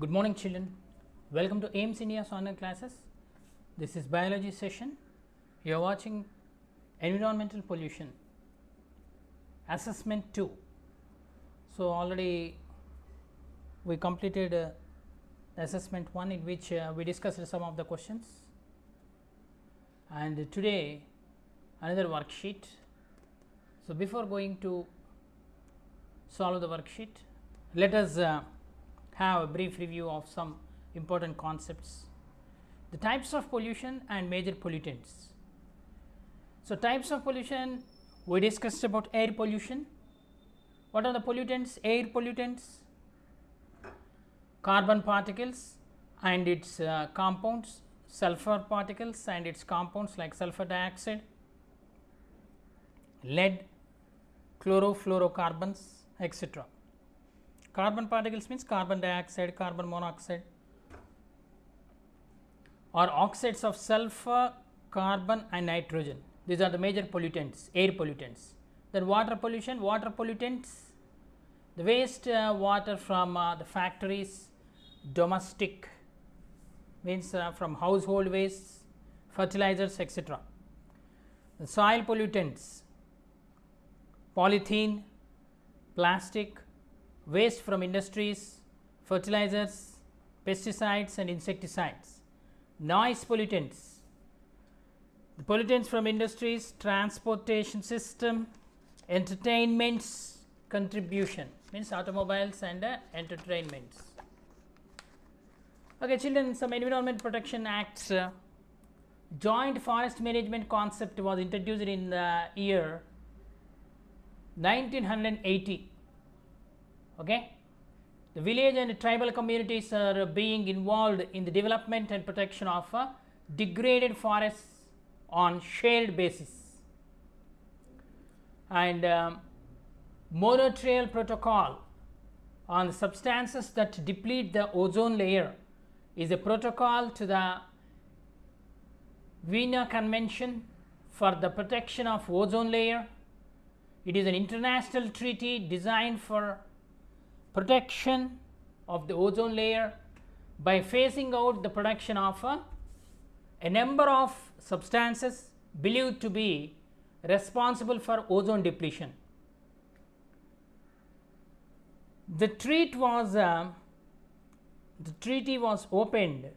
Good morning children, welcome to AIMS India's online classes. This is biology session. You are watching environmental pollution assessment 2. So, already we completed assessment 1 in which we discussed some of the questions, and today another worksheet. So, before going to solve the worksheet, let us have a brief review of some important concepts. The types of pollution and major pollutants. So, types of pollution, we discussed about air pollution. What are the pollutants? Air pollutants, carbon particles and its compounds, sulfur particles and its compounds like sulfur dioxide, lead, chlorofluorocarbons, etc. Carbon particles means carbon dioxide, carbon monoxide, or oxides of sulfur, carbon and nitrogen. These are the major pollutants, air pollutants. Then water pollution, water pollutants, the waste water from the factories, domestic means from household wastes, fertilizers, etc. The soil pollutants, polythene, plastic, waste from industries, fertilizers, pesticides and insecticides. Noise pollutants, the pollutants from industries, transportation system, entertainments, contribution means automobiles and entertainments. Okay children, some environment protection acts. Joint forest management concept was introduced in the year 1980. Okay, the village and tribal communities are being involved in the development and protection of degraded forests on shared basis, and Montreal Protocol on substances that deplete the ozone layer is a protocol to the Vienna Convention for the protection of ozone layer. It is an international treaty designed for protection of the ozone layer by phasing out the production of a number of substances believed to be responsible for ozone depletion. The treaty was opened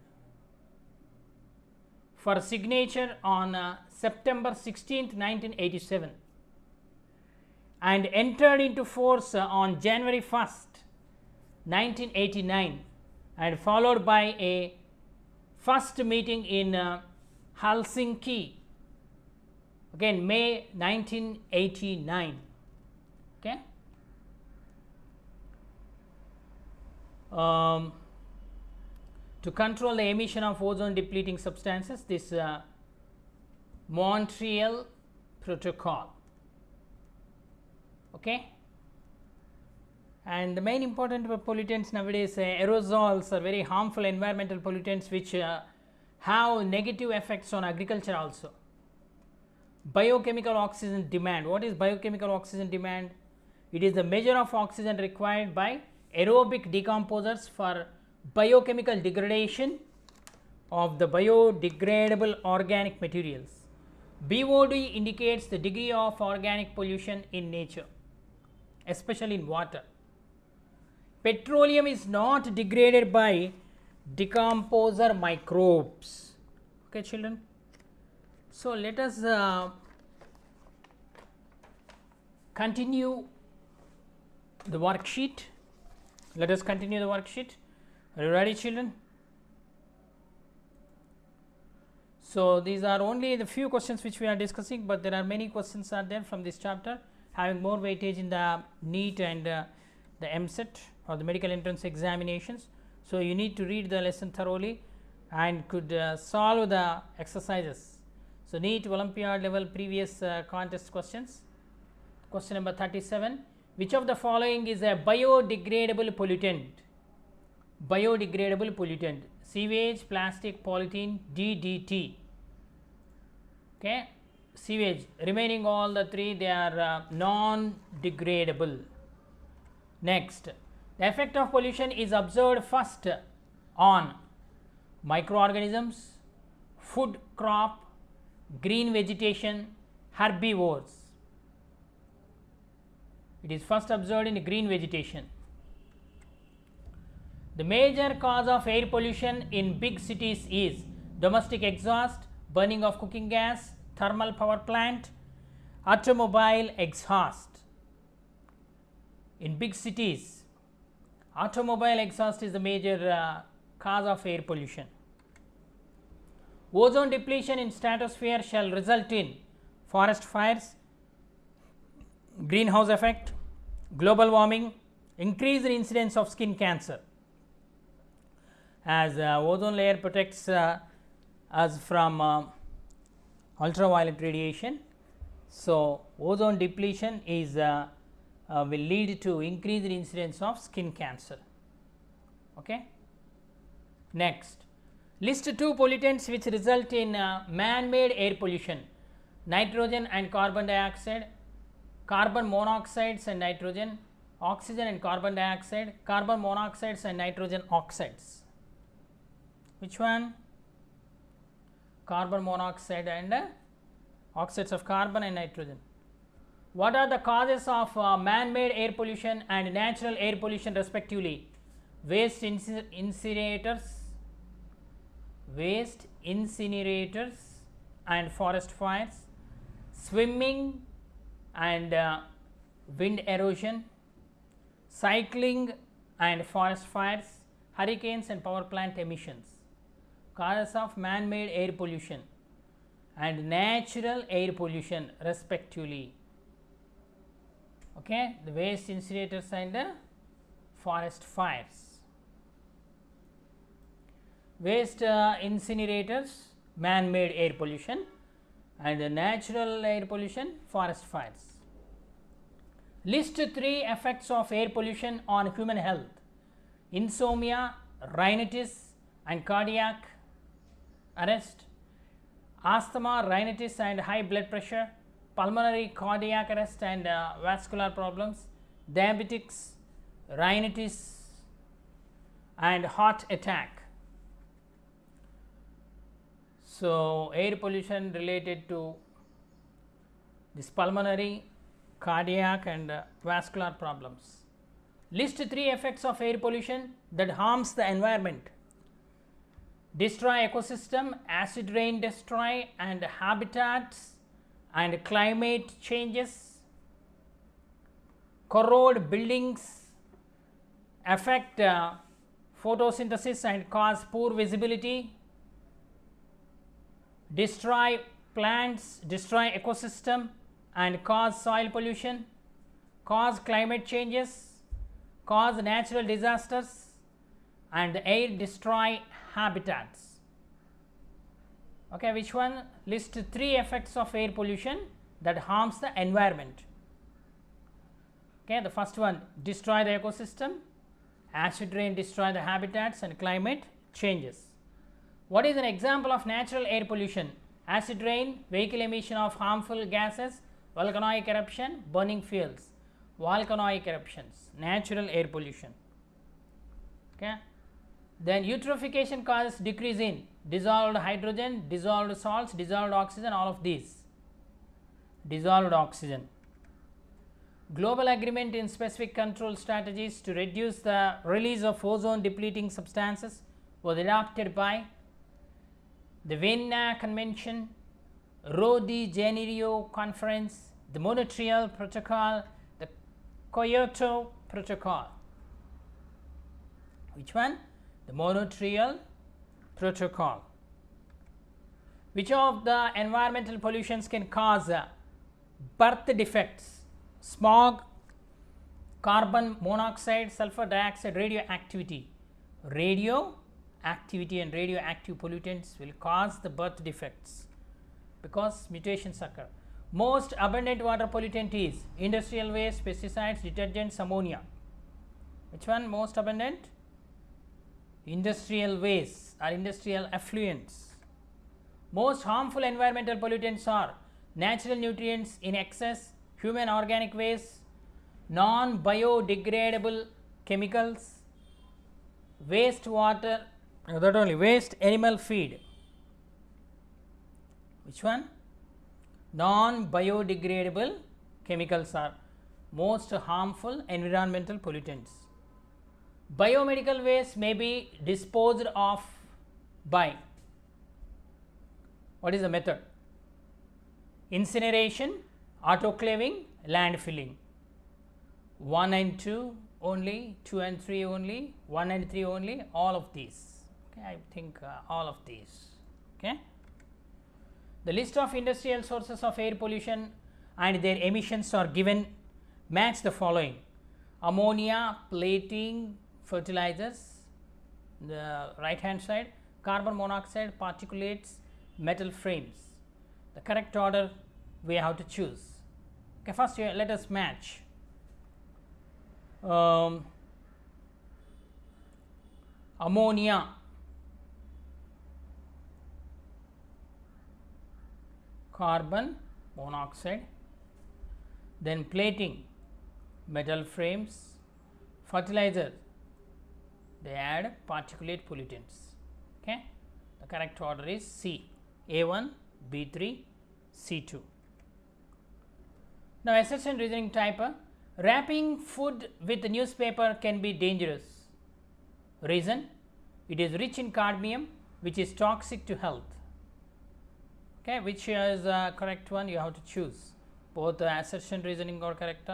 for signature on September 16th, 1987 and entered into force on January 1st, 1989, and followed by a first meeting in Helsinki, again May 1989. Okay. To control the emission of ozone depleting substances, this Montreal Protocol. Okay. And the main important pollutants nowadays, aerosols are very harmful environmental pollutants which have negative effects on agriculture also. Biochemical oxygen demand. What is biochemical oxygen demand? It is the measure of oxygen required by aerobic decomposers for biochemical degradation of the biodegradable organic materials. BOD indicates the degree of organic pollution in nature, especially in water. Petroleum is not degraded by decomposer microbes. Okay children, so let us continue the worksheet. Let us continue the worksheet. Are you ready children? So these are only the few questions which we are discussing, but there are many questions are there from this chapter having more weightage in the NEET and the MSET or the medical entrance examinations. So you need to read the lesson thoroughly and could solve the exercises. So NEET Olympiad level previous contest questions. Question number 37. Which of the following is a biodegradable pollutant? Biodegradable pollutant: sewage, plastic, polythene, DDT. Okay, sewage. Remaining all the three, they are non-degradable. Next, The effect of pollution is observed first on microorganisms, food crop, green vegetation, herbivores. It is first observed in green vegetation. The major cause of air pollution in big cities is domestic exhaust, burning of cooking gas, thermal power plant, automobile exhaust. In big cities, automobile exhaust is the major cause of air pollution. Ozone depletion in stratosphere shall result in forest fires, greenhouse effect, global warming, increased incidence of skin cancer. As ozone layer protects us from ultraviolet radiation, so ozone depletion is will lead to increased incidence of skin cancer. Okay. Next, list 2 pollutants which result in man-made air pollution: nitrogen and carbon dioxide, carbon monoxides and nitrogen, oxygen and carbon dioxide, carbon monoxides and nitrogen oxides. Which one? Carbon monoxide and oxides of carbon and nitrogen. What are the causes of man-made air pollution and natural air pollution respectively? Waste incinerators and forest fires, swimming and wind erosion, cycling and forest fires, hurricanes and power plant emissions. Causes of man-made air pollution and natural air pollution respectively. Okay, the waste incinerators and forest fires. Waste incinerators, man-made air pollution, and natural air pollution, forest fires. List 3 effects of air pollution on human health: insomnia, rhinitis and cardiac arrest, asthma, rhinitis and high blood pressure, pulmonary cardiac arrest and vascular problems, diabetics, rhinitis and heart attack. So, air pollution related to this pulmonary, cardiac and vascular problems. List 3 effects of air pollution that harms the environment: destroy ecosystem, acid rain destroy and habitats and climate changes, corrode buildings, affect photosynthesis and cause poor visibility, destroy plants, destroy ecosystem and cause soil pollution, cause climate changes, cause natural disasters and air destroy habitats. Okay, which one? List 3 effects of air pollution that harms the environment. Okay, the first one, destroy the ecosystem, acid rain destroy the habitats and climate changes. What is an example of natural air pollution? Acid rain, vehicle emission of harmful gases, volcanic eruption, burning fuels. Volcanic eruptions, natural air pollution. Okay. Then eutrophication causes decrease in dissolved hydrogen, dissolved salts, dissolved oxygen, all of these. Dissolved oxygen. Global agreement in specific control strategies to reduce the release of ozone depleting substances was adopted by the Vienna Convention, Rio de Janeiro Conference, the Montreal Protocol, the Kyoto Protocol. Which one? The Montreal Protocol. Which of the environmental pollutions can cause birth defects? Smog, carbon monoxide, sulfur dioxide, radioactivity. Radioactivity and radioactive pollutants will cause the birth defects because mutations occur. Most abundant water pollutant is industrial waste, pesticides, detergents, ammonia. Which one most abundant? Industrial waste or industrial effluents. Most harmful environmental pollutants are natural nutrients in excess, human organic waste, non-biodegradable chemicals, waste water, that only waste animal feed. Which one? Non biodegradable chemicals are most harmful environmental pollutants. Biomedical waste may be disposed of by, what is the method? Incineration, autoclaving, landfilling. 1 and 2 only, 2 and 3 only, 1 and 3 only, all of these. Okay, I think all of these. Okay. The list of industrial sources of air pollution and their emissions are given. Match the following: ammonia, plating, fertilizers, the right hand side, carbon monoxide, particulates, metal frames. The correct order we have to choose. Okay, first let us match. Ammonia, carbon monoxide, then plating, metal frames, fertilizer, they add particulate pollutants. Okay. The correct order is C, A1, B3, C2. Now, assertion reasoning type, wrapping food with newspaper can be dangerous. Reason: it is rich in cadmium, which is toxic to health. Okay, which is the correct one? You have to choose. Both the assertion reasoning are correct,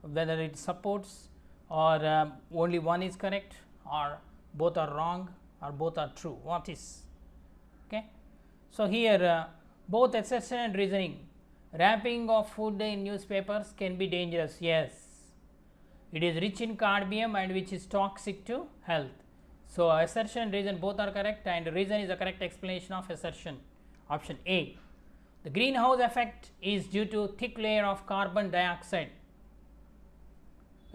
whether it supports or only one is correct, or both are wrong, or both are true. What is? Okay. So, here both assertion and reasoning, wrapping of food in newspapers can be dangerous. Yes, it is rich in cadmium and which is toxic to health. So, assertion and reason both are correct, and reason is the correct explanation of assertion. Option A. The greenhouse effect is due to thick layer of carbon dioxide.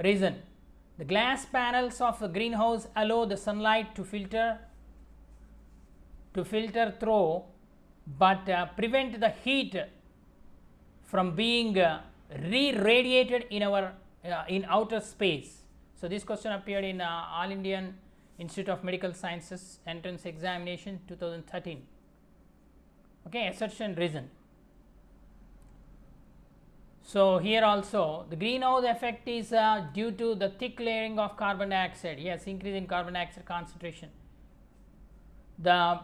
Reason: the glass panels of the greenhouse allow the sunlight to filter through, but prevent the heat from being re-radiated in our in outer space. So, this question appeared in All Indian Institute of Medical Sciences entrance examination 2013. Okay, assertion reason. So, here also the greenhouse effect is due to the thick layering of carbon dioxide. Yes, increase in carbon dioxide concentration. The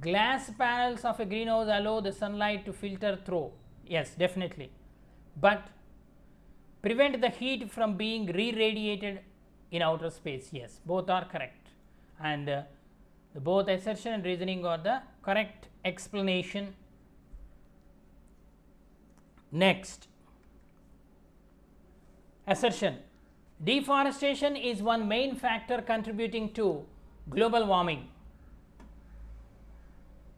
glass panels of a greenhouse allow the sunlight to filter through. Yes, definitely, but prevent the heat from being re-radiated in outer space. Yes, both are correct, and both assertion and reasoning are the correct explanation. Next, assertion: deforestation is one main factor contributing to global warming,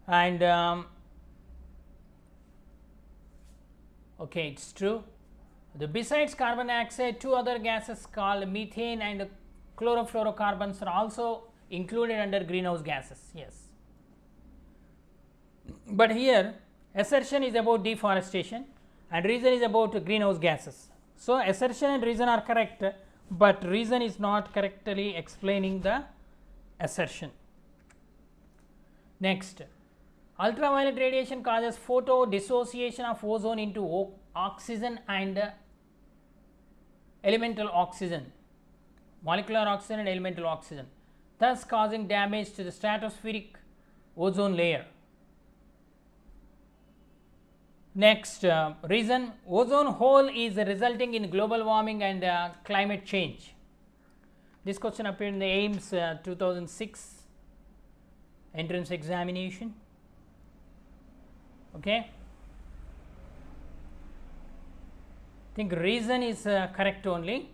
and okay, it's true. Besides carbon dioxide, two other gases called methane and chlorofluorocarbons are also included under greenhouse gases. Yes, but here assertion is about deforestation and reason is about greenhouse gases. So, assertion and reason are correct, but reason is not correctly explaining the assertion. Next, ultraviolet radiation causes photo dissociation of ozone into oxygen and elemental oxygen, molecular oxygen and elemental oxygen, thus causing damage to the stratospheric ozone layer. Next, reason: ozone hole is resulting in global warming and climate change. This question appeared in the AIMS 2006 entrance examination. Okay, I think reason is correct only,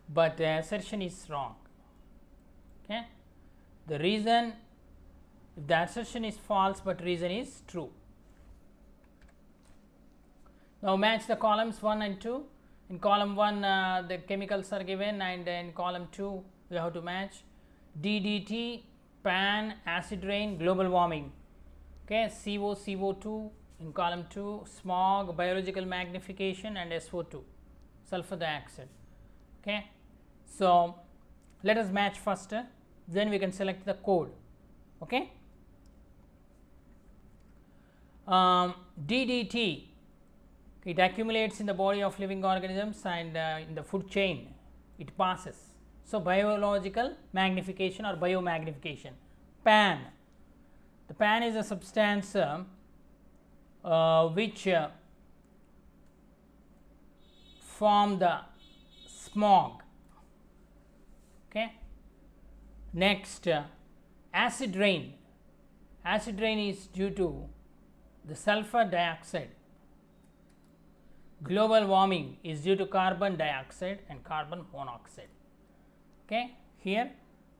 but assertion is wrong. Okay, the reason, if the assertion is false but reason is true. Now, match the columns 1 and 2. In column 1 the chemicals are given, and in column 2 we have to match DDT, PAN, acid rain, global warming. Okay, CO2 in column 2, smog, biological magnification and SO2. sulfur dioxide. Okay. So, let us match first, then we can select the code. Okay. DDT, it accumulates in the body of living organisms and in the food chain it passes. So, biological magnification or biomagnification. PAN, the PAN is a substance which form the smog. Okay. Next, acid rain. Acid rain is due to the sulfur dioxide. Global warming is due to carbon dioxide and carbon monoxide. Okay. Here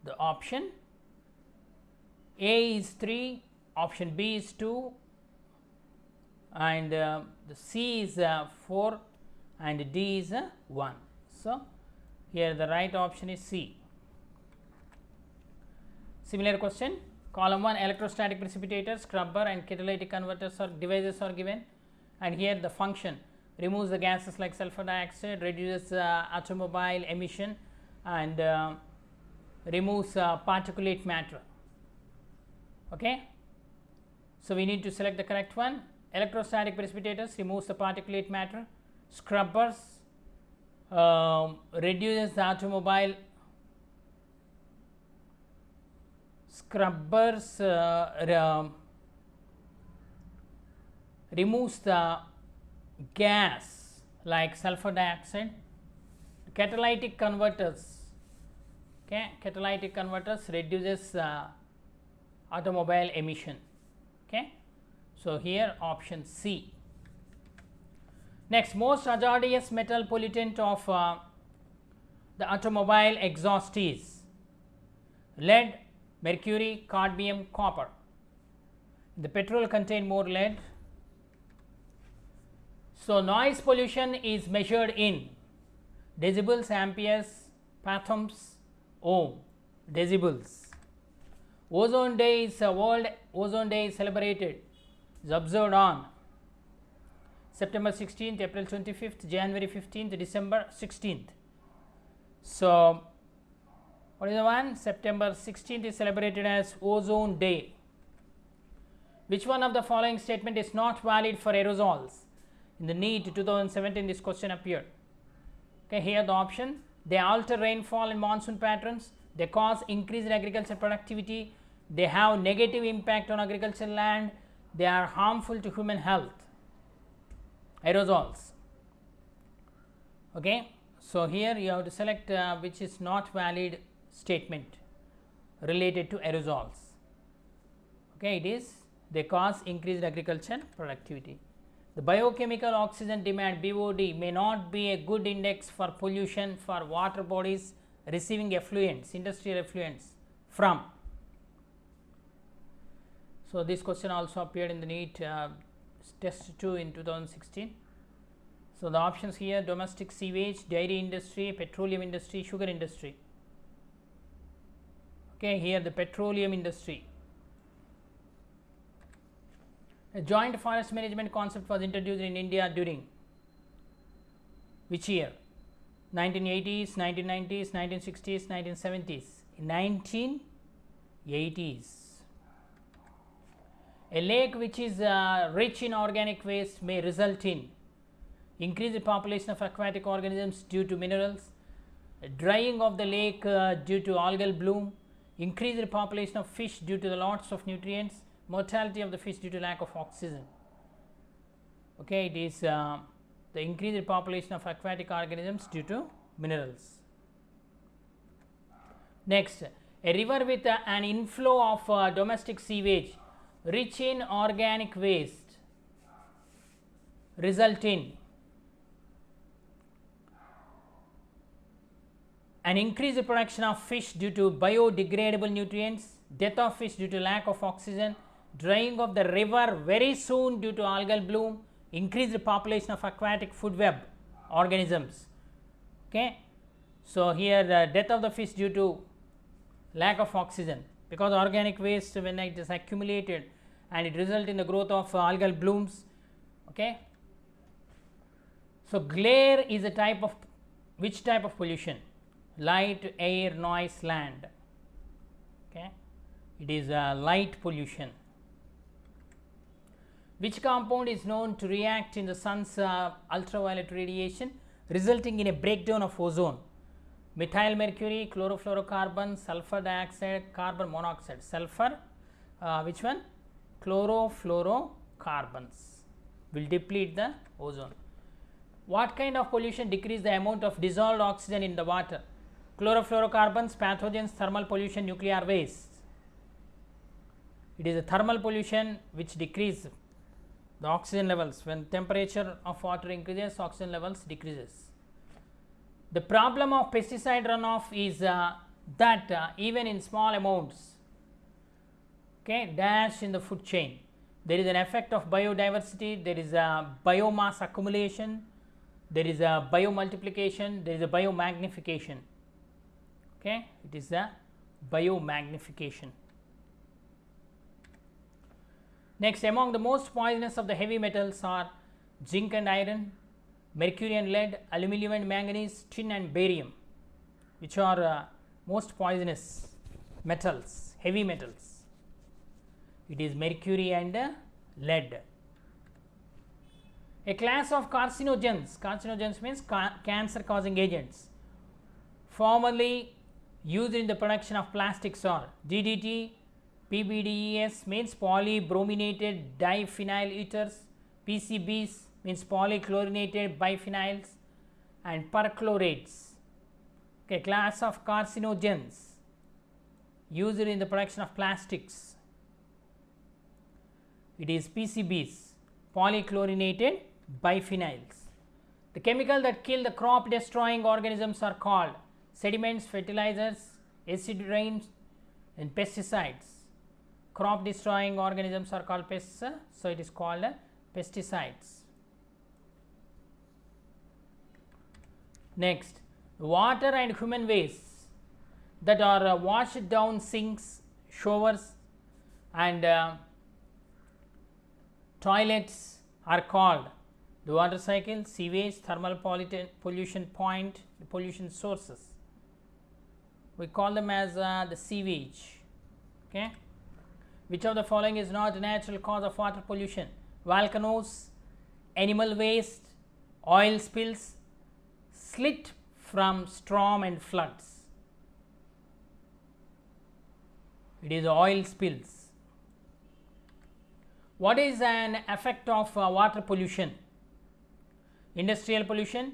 the option A is 3, option B is 2, and the C is 4 and D is 1. So, here the right option is C. Similar question, column 1, electrostatic precipitator, scrubber and catalytic converters or devices are given, and here the function removes the gases like sulfur dioxide, reduces automobile emission and removes particulate matter. Okay. So, we need to select the correct one. Electrostatic precipitators removes the particulate matter, scrubbers reduces the automobile, scrubbers removes the gas like sulfur dioxide. Catalytic converters, okay, catalytic converters reduces automobile emission. Okay. So, here option C. Next, most hazardous metal pollutant of the automobile exhaust is lead, mercury, cadmium, copper. The petrol contain more lead. So, noise pollution is measured in decibels, amperes, fathoms, ohm, decibels. Ozone Day is World Ozone Day is celebrated, is observed on September 16th, April 25th, January 15th, December 16th. So, what is the one? September 16th is celebrated as Ozone Day. Which one of the following statement is not valid for aerosols? In the NEET 2017 this question appeared. Okay, here the option, they alter rainfall and monsoon patterns, they cause increased agricultural productivity, they have negative impact on agricultural land, they are harmful to human health. Aerosols. Okay. So, here you have to select which is not valid statement related to aerosols. Okay, it is they cause increased agricultural productivity. The biochemical oxygen demand BOD may not be a good index for pollution for water bodies receiving effluents, industrial effluents from. So, this question also appeared in the NEET test 2 in 2016. So, the options here: domestic sewage, dairy industry, petroleum industry, sugar industry. Okay, here the petroleum industry. A joint forest management concept was introduced in India during which year? 1980s, 1990s, 1960s, 1970s. In 1980s. A lake which is rich in organic waste may result in increased population of aquatic organisms due to minerals, drying of the lake due to algal bloom, increased population of fish due to the loss of nutrients, mortality of the fish due to lack of oxygen. Okay, it is the increased population of aquatic organisms due to minerals. Next, a river with an inflow of domestic sewage rich in organic waste result in an increased production of fish due to biodegradable nutrients, death of fish due to lack of oxygen, drying of the river very soon due to algal bloom, increased population of aquatic food web organisms. Okay. So, here the death of the fish due to lack of oxygen, because organic waste when it is accumulated and it result in the growth of algal blooms. Okay. So, glare is a type of, which type of pollution? Light, air, noise, land. Okay. It is a light pollution. Which compound is known to react in the sun's ultraviolet radiation, resulting in a breakdown of ozone? Methyl mercury, chlorofluorocarbon, sulfur dioxide, carbon monoxide. Sulfur, which one? Chlorofluorocarbons will deplete the ozone. What kind of pollution decrease the amount of dissolved oxygen in the water? Chlorofluorocarbons, pathogens, thermal pollution, nuclear waste. It is a thermal pollution which decrease the oxygen levels. When temperature of water increases, oxygen levels decreases. The problem of pesticide runoff is that even in small amounts, okay, dash in the food chain, there is an effect of biodiversity, there is a biomass accumulation, there is a biomultiplication, there is a biomagnification. Okay, it is a biomagnification. Next, among the most poisonous of the heavy metals are zinc and iron, mercury and lead, aluminum and manganese, tin and barium, which are most poisonous metals, heavy metals. It is mercury and lead. A class of carcinogens, carcinogens means cancer causing agents, formerly used in the production of plastics are DDT, PBDES means polybrominated diphenyl ethers, PCBs means polychlorinated biphenyls, and perchlorates. Okay, class of carcinogens used in the production of plastics. It is PCBs, polychlorinated biphenyls. The chemical that kill the crop destroying organisms are called sediments, fertilizers, acid rains, and pesticides. Crop destroying organisms are called pests, so it is called pesticides. Next, water and human wastes that are washed down sinks, showers, and toilets are called the water cycle, sewage, thermal pollution point, the pollution sources. We call them as the sewage. Okay. Which of the following is not a natural cause of water pollution? Volcanoes, animal waste, oil spills, slit from storm and floods. It is oil spills. What is an effect of water pollution? Industrial pollution,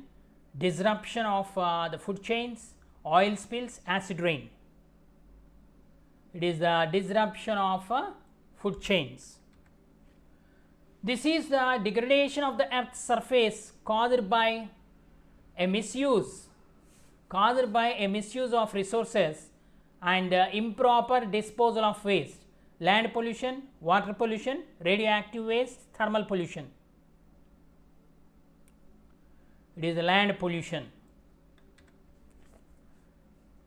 disruption of the food chains, oil spills, acid rain. It is the disruption of food chains. This is the degradation of the earth's surface caused by a misuse of resources and improper disposal of waste. Land pollution, water pollution, radioactive waste, thermal pollution. It is land pollution.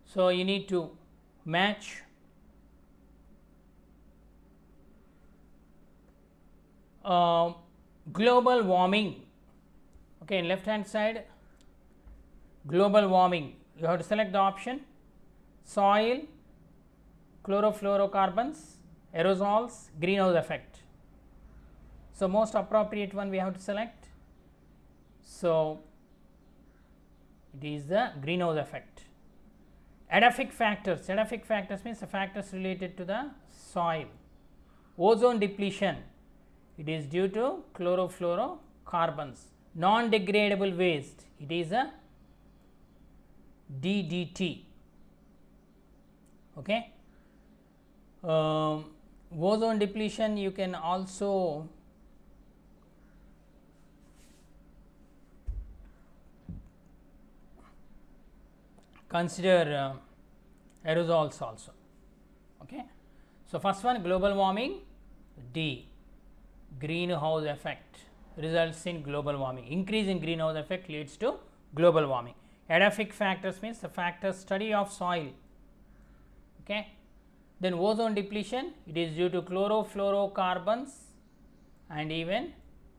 So, you need to match global warming. Okay, in left hand side, global warming, you have to select the option soil, chlorofluorocarbons, aerosols, greenhouse effect. So, most appropriate one we have to select. So, it is the greenhouse effect. Edaphic factors means the factors related to the soil. Ozone depletion, it is due to chlorofluorocarbons. Non-degradable waste, it is a DDT. Okay. Ozone depletion, you can also consider aerosols also. Okay. So, first one global warming, D, greenhouse effect results in global warming. Increase in greenhouse effect leads to global warming. Edaphic factors means the factors study of soil. Okay. Then ozone depletion, it is due to chlorofluorocarbons and even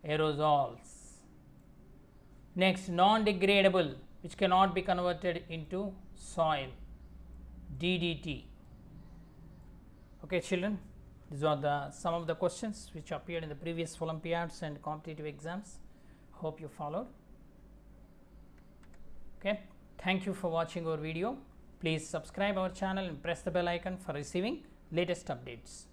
aerosols. Next, non-degradable, which cannot be converted into soil, DDT. Okay, children, these are some of the questions which appeared in the previous Olympiads and competitive exams. Hope you followed. Okay, thank you for watching our video. Please subscribe our channel and press the bell icon for receiving latest updates.